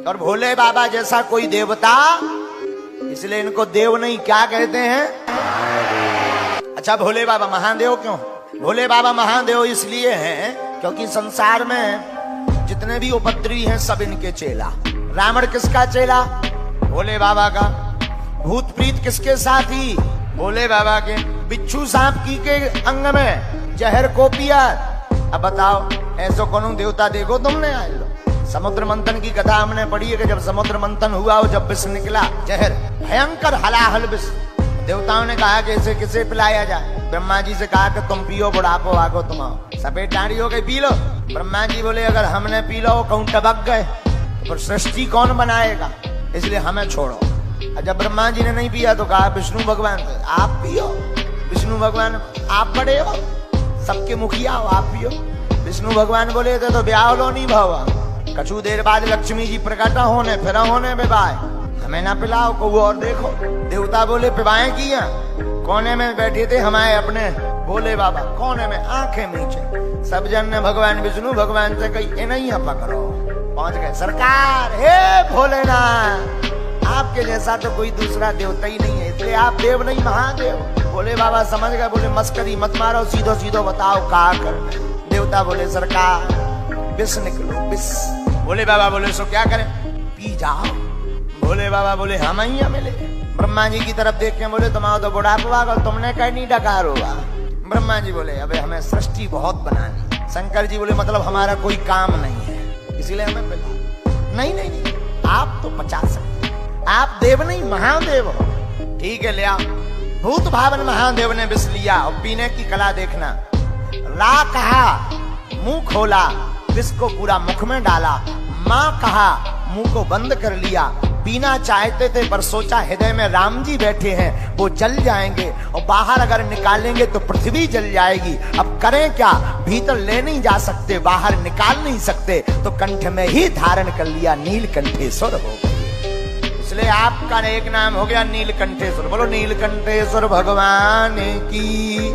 और भोले बाबा जैसा कोई देवता, इसलिए इनको देव नहीं क्या कहते हैं? अच्छा, भोले बाबा महादेव क्यों? भोले बाबा महादेव इसलिए हैं क्योंकि संसार में जितने भी उपद्रवी हैं सब इनके चेला। रावण किसका चेला? भोले बाबा का। भूत प्रीत किसके साथी? भोले बाबा के। बिच्छू सांप की के अंग में जहर को पिया। अब बताओ, ऐसो कौन देवता देखो तुमने? आए लो, समुद्र मंथन की कथा हमने पढ़ी है कि जब समुद्र मंथन हुआ और जब विष निकला जहर, भयंकर हलाहल विष, देवताओं ने कहा कि इसे किसे पिलाया जाए? ब्रह्मा जी से कहा कि तुम पियो, बुढ़ापो आगो तुम आओ, सफेद दाढ़ी हो गई, पी लो। ब्रह्मा जी बोले अगर हमने पी लो कहूं टबक गए तो सृष्टि कौन बनाएगा, इसलिए हमें छोड़ो। जब ब्रह्मा जी ने नहीं पिया तो कहा विष्णु भगवान आप पियो। विष्णु भगवान आप बड़े हो, सबके मुखिया हो, आप पियो। विष्णु भगवान बोले थे तो ब्याह लो नहीं भावा। कछु देर बाद लक्ष्मी जी प्रकट होने फिर होने विवाह, हमें ना पिलाओ को और देखो। देवता बोले पिवाएं किया, कोने में बैठे थे हमारे अपने भोले बाबा, कोने में आंखें नीचे। सब जन ने भगवान विष्णु भगवान से कही नहीं पकड़ो। पहुंच गए सरकार, हे भोलेनाथ आपके जैसा तो कोई दूसरा देवता ही नहीं है, इसलिए आप देव नहीं महादेव। भोले बाबा समझ गए, बोले मस्करी मत मारो, सीधो सीधो बताओ क्या करना। देवता बोले सरकार विष निकलो, विष। भोले बाबा बोले सो क्या करें? पी जाओ। भोले बाबा बोले हम ही मिले। ब्रह्मा जी की तरफ देख के बोले तुम्हारा तो बुढ़ापा और तुमने कहीं नहीं डकार होगा। ब्रह्मा जी बोले अबे हमें सृष्टि बहुत बनानी। शंकर जी बोले मतलब हमारा कोई काम नहीं है इसलिए हमें पिला। नहीं नहीं नहीं, आप तो 50 आप देव नहीं महादेव हो। ठीक है ले आओ। भूत भावन महादेव ने विष लिया और पीने की कला देखना। रा कहा, मुंह खोला, विष को पूरा मुख में डाला। माँ कहा, मुंह को बंद कर लिया। पीना चाहते थे पर सोचा हृदय में राम जी बैठे हैं, वो जल जाएंगे और बाहर अगर निकालेंगे तो पृथ्वी जल जाएगी। अब करें क्या? भीतर ले नहीं जा सकते, बाहर निकाल नहीं सकते, तो कंठ में ही धारण कर लिया, नीलकंठेश्वर हो गए। इसलिए आपका एक नाम हो गया नीलकंठेश्वर। बोलो नीलकंठेश्वर भगवान की।